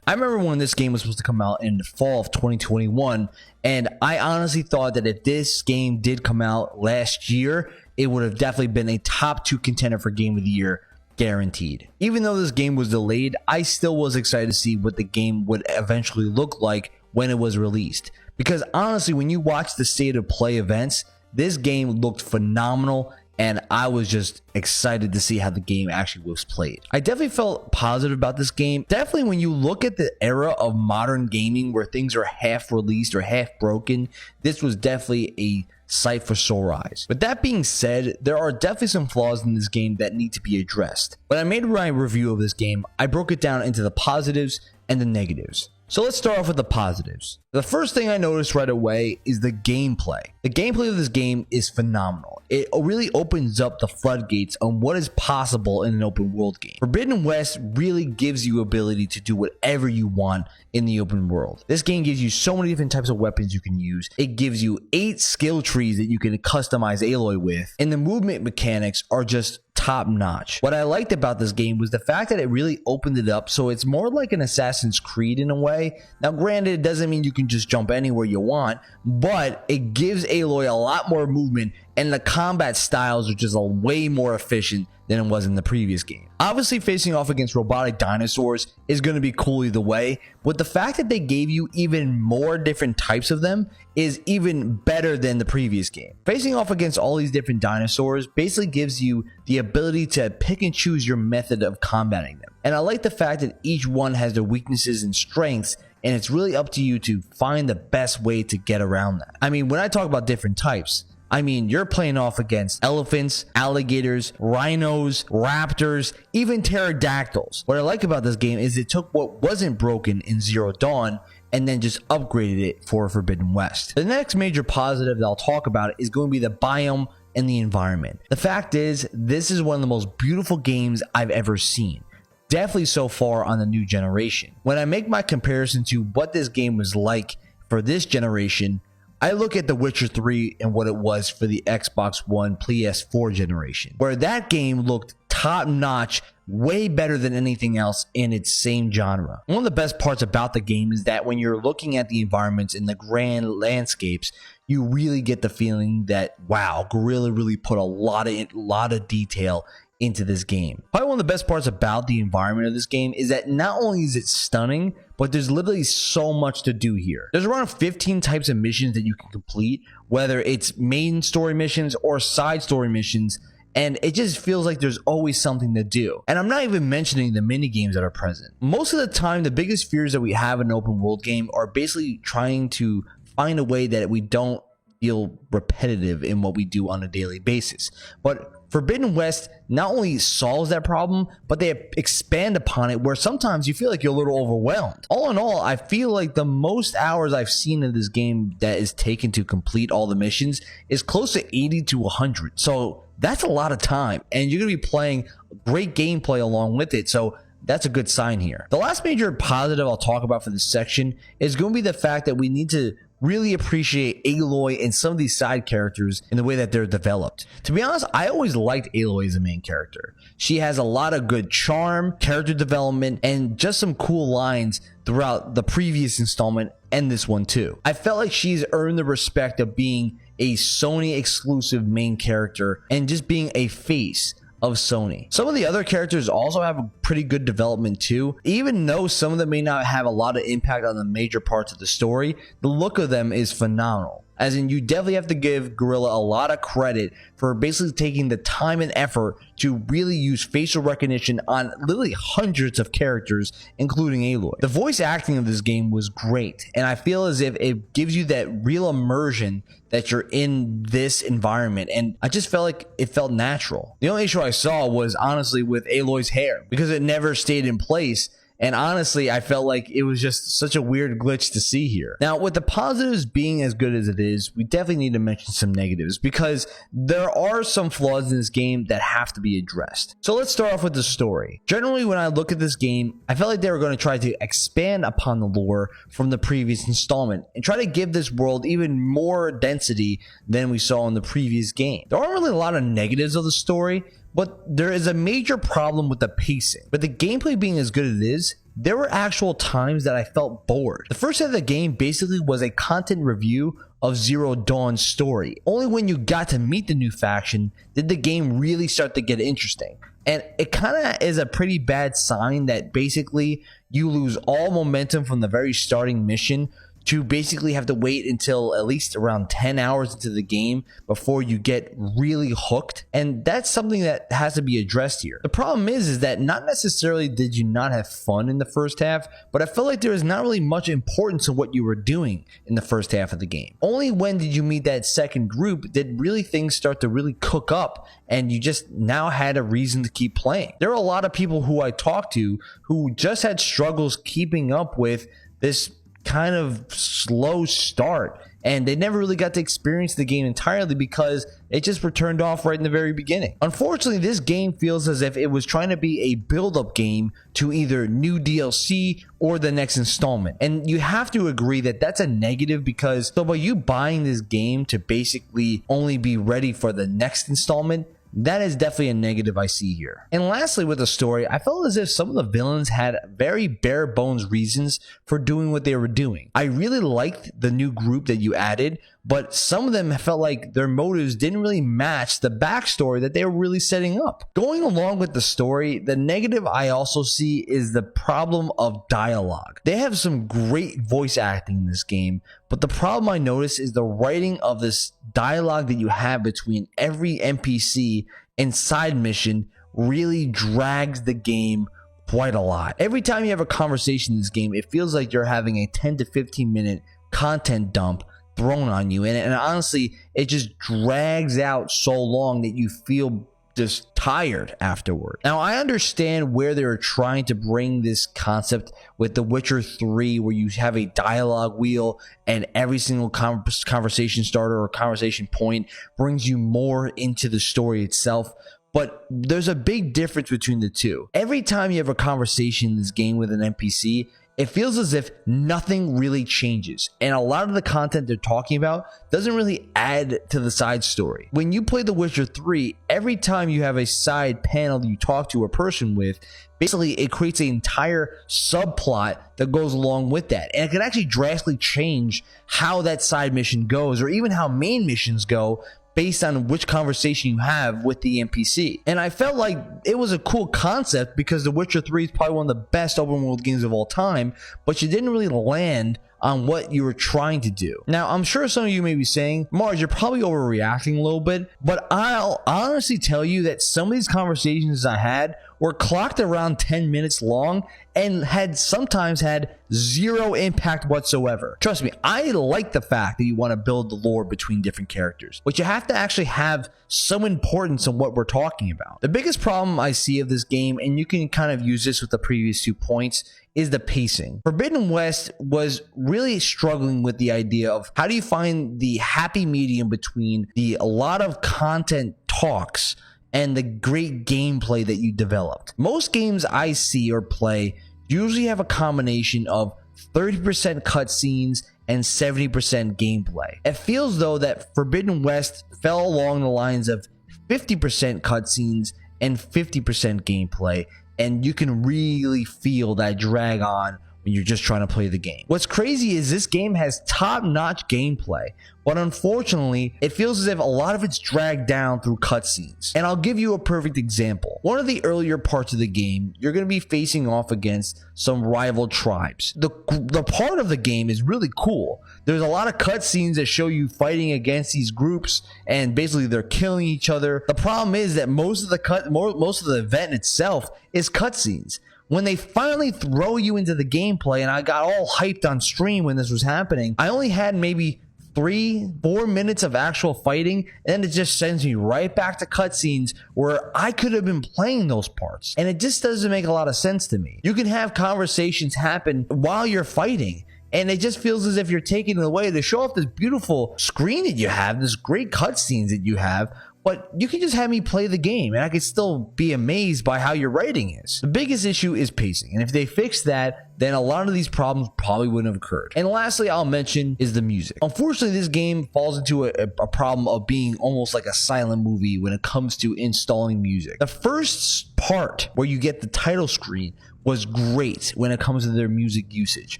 I remember when this game was supposed to come out in the fall of 2021, and I honestly thought that if this game did come out last year, it would have definitely been a top 2 contender for Game of the Year, guaranteed. Even though this game was delayed, I still was excited to see what the game would eventually look like when it was released. Because honestly, when you watch the state of play events, this game looked phenomenal, and I was just excited to see how the game actually was played. I definitely felt positive about this game. Definitely when you look at the era of modern gaming where things are half released or half broken, this was definitely a sight for sore eyes. With that being said, there are definitely some flaws in this game that need to be addressed. When I made my review of this game, I broke it down into the positives and the negatives. So let's start off with the positives. The first thing I noticed right away is the gameplay. The gameplay of this game is phenomenal. It really opens up the floodgates on what is possible in an open world game. Forbidden West really gives you ability to do whatever you want in the open world. This game gives you so many different types of weapons you can use. It gives you 8 skill trees that you can customize aloy with, and the movement mechanics are just top notch. What I liked about this game was the fact that it really opened it up so it's more like an Assassin's Creed in a way. Now granted, it doesn't mean you can just jump anywhere you want, but it gives Aloy a lot more movement, and the combat styles are just way more efficient than it was in the previous game. Obviously, facing off against robotic dinosaurs is going to be cool either way, but the fact that they gave you even more different types of them is even better than the previous game. Facing off against all these different dinosaurs basically gives you the ability to pick and choose your method of combating them. And I like the fact that each one has their weaknesses and strengths, and it's really up to you to find the best way to get around that. I mean, when I talk about different types, I mean, you're playing off against elephants, alligators, rhinos, raptors, even pterodactyls. What I like about this game is it took what wasn't broken in Zero Dawn and then just upgraded it for Forbidden West. The next major positive that I'll talk about is going to be the biome and the environment. The fact is, this is one of the most beautiful games I've ever seen. Definitely so far on the new generation. When I make my comparison to what this game was like for this generation, I look at The Witcher 3 and what it was for the Xbox One PS4 generation, where that game looked top notch, way better than anything else in its same genre. One of the best parts about the game is that when you're looking at the environments and the grand landscapes, you really get the feeling that, wow, Guerrilla really put a lot of detail into this game. Probably one of the best parts about the environment of this game is that not only is it stunning, but there's literally so much to do here. There's around 15 types of missions that you can complete, whether it's main story missions or side story missions, and it just feels like there's always something to do. And I'm not even mentioning the mini games that are present. Most of the time, the biggest fears that we have in an open world game are basically trying to find a way that we don't feel repetitive in what we do on a daily basis. But Forbidden West not only solves that problem, but they expand upon it where sometimes you feel like you're a little overwhelmed. All in all, I feel like the most hours I've seen in this game that is taken to complete all the missions is close to 80 to 100. So that's a lot of time, and you're going to be playing great gameplay along with it. So that's a good sign here. The last major positive I'll talk about for this section is going to be the fact that we need to really appreciate Aloy and some of these side characters in the way that they're developed. To be honest, I always liked Aloy as a main character. She has a lot of good charm, character development, and just some cool lines throughout the previous installment and this one too. I felt like she's earned the respect of being a Sony exclusive main character and just being a face of Sony. Some of the other characters also have a pretty good development too. Even though some of them may not have a lot of impact on the major parts of the story, the look of them is phenomenal. As in, you definitely have to give Guerrilla a lot of credit for basically taking the time and effort to really use facial recognition on literally hundreds of characters, including Aloy. The voice acting of this game was great, and I feel as if it gives you that real immersion that you're in this environment, and I just felt like it felt natural. The only issue I saw was honestly with Aloy's hair, because it never stayed in place. And honestly, I felt like it was just such a weird glitch to see here. Now, with the positives being as good as it is, we definitely need to mention some negatives because there are some flaws in this game that have to be addressed. So let's start off with the story. Generally, when I look at this game, I felt like they were going to try to expand upon the lore from the previous installment and try to give this world even more density than we saw in the previous game. There aren't really a lot of negatives of the story, but there is a major problem with the pacing. But the gameplay being as good as it is, there were actual times that I felt bored. The first half of the game basically was a content review of Zero Dawn's story. Only when you got to meet the new faction did the game really start to get interesting. And it kind of is a pretty bad sign that basically you lose all momentum from the very starting mission to basically have to wait until at least around 10 hours into the game before you get really hooked. And that's something that has to be addressed here. The problem is that not necessarily did you not have fun in the first half, but I felt like there was not really much importance in what you were doing in the first half of the game. Only when did you meet that second group did really things start to really cook up, and you just now had a reason to keep playing. There are a lot of people who I talked to who just had struggles keeping up with this kind of slow start, and they never really got to experience the game entirely because it just were turned off right in the very beginning. Unfortunately, this game feels as if it was trying to be a build-up game to either new DLC or the next installment, and you have to agree that that's a negative, because so by you buying this game to basically only be ready for the next installment, that is definitely a negative I see here. And lastly, with the story, I felt as if some of the villains had very bare bones reasons for doing what they were doing. I really liked the new group that you added, but some of them felt like their motives didn't really match the backstory that they were really setting up. Going along with the story, the negative I also see is the problem of dialogue. They have some great voice acting in this game, but the problem I notice is the writing of this dialogue that you have between every NPC and side mission really drags the game quite a lot. Every time you have a conversation in this game, it feels like you're having a 10 to 15 minute content dump thrown on you, and honestly, it just drags out so long that you feel just tired afterward. Now, I understand where they were trying to bring this concept with The Witcher 3, where you have a dialogue wheel and every single conversation starter or conversation point brings you more into the story itself. But there's a big difference between the two. Every time you have a conversation in this game with an NPC, it feels as if nothing really changes, and a lot of the content they're talking about doesn't really add to the side story. When you play The Witcher 3, every time you have a side panel that you talk to a person with, basically it creates an entire subplot that goes along with that, and it can actually drastically change how that side mission goes, or even how main missions go, based on which conversation you have with the NPC. And I felt like it was a cool concept because The Witcher 3 is probably one of the best open world games of all time, but you didn't really land on what you were trying to do. Now, I'm sure some of you may be saying, Mars, you're probably overreacting a little bit, but I'll honestly tell you that some of these conversations I had were clocked around 10 minutes long and had sometimes had zero impact whatsoever. Trust me, I like the fact that you want to build the lore between different characters, but you have to actually have some importance in what we're talking about. The biggest problem I see of this game, and you can kind of use this with the previous 2 points, is the pacing. Forbidden West was really struggling with the idea of how do you find the happy medium between a lot of content talks and the great gameplay that you developed. Most games I see or play usually have a combination of 30% cutscenes and 70% gameplay. It feels though that Forbidden West fell along the lines of 50% cutscenes and 50% gameplay, and you can really feel that drag on when you're just trying to play the game. What's crazy is this game has top-notch gameplay, but unfortunately, it feels as if a lot of it's dragged down through cutscenes. And I'll give you a perfect example. One of the earlier parts of the game, you're going to be facing off against some rival tribes. The part of the game is really cool. There's a lot of cutscenes that show you fighting against these groups, and basically they're killing each other. The problem is that most of the event itself is cutscenes. When they finally throw you into the gameplay, and I got all hyped on stream when this was happening, I only had maybe 3-4 minutes of actual fighting, and then it just sends me right back to cutscenes where I could have been playing those parts. And it just doesn't make a lot of sense to me. You can have conversations happen while you're fighting, and it just feels as if you're taking it away to show off this beautiful screen that you have, this great cutscenes that you have, but you can just have me play the game and I could still be amazed by how your writing is. The biggest issue is pacing, and if they fix that, then a lot of these problems probably wouldn't have occurred. And lastly, I'll mention is the music. Unfortunately, this game falls into a problem of being almost like a silent movie when it comes to installing music. The first part where you get the title screen was great when it comes to their music usage.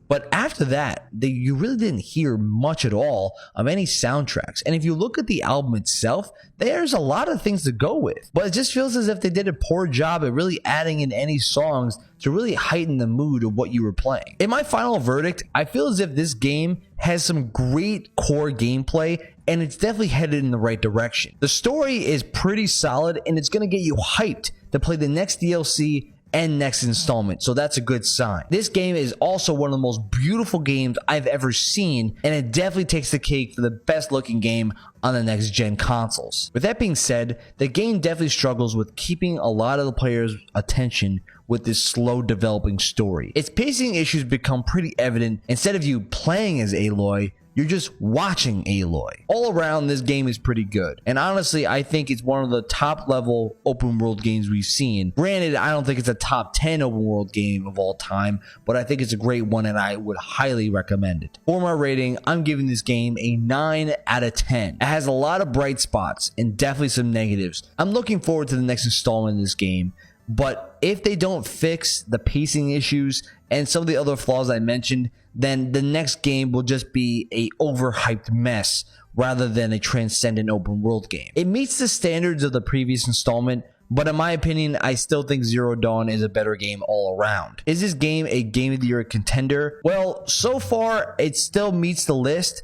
But after that, you really didn't hear much at all of any soundtracks. And if you look at the album itself, there's a lot of things to go with. But it just feels as if they did a poor job at really adding in any songs to really heighten the mood of what you were playing. In my final verdict, I feel as if this game has some great core gameplay, and it's definitely headed in the right direction. The story is pretty solid, and it's going to get you hyped to play the next DLC and next installment, so that's a good sign. This game is also one of the most beautiful games I've ever seen, and it definitely takes the cake for the best looking game on the next gen consoles. With that being said, the game definitely struggles with keeping a lot of the players' attention with this slow developing story. Its pacing issues become pretty evident. Instead of you playing as Aloy, you're just watching Aloy. All around, this game is pretty good. And honestly, I think it's one of the top level open world games we've seen. Granted, I don't think it's a top 10 open world game of all time, but I think it's a great one and I would highly recommend it. For my rating, I'm giving this game a 9 out of 10. It has a lot of bright spots and definitely some negatives. I'm looking forward to the next installment of this game, but if they don't fix the pacing issues and some of the other flaws I mentioned, then the next game will just be a overhyped mess rather than a transcendent open world game. It meets the standards of the previous installment, but in my opinion, I still think Zero Dawn is a better game all around. Is this game a Game of the Year contender? Well, so far, it still meets the list,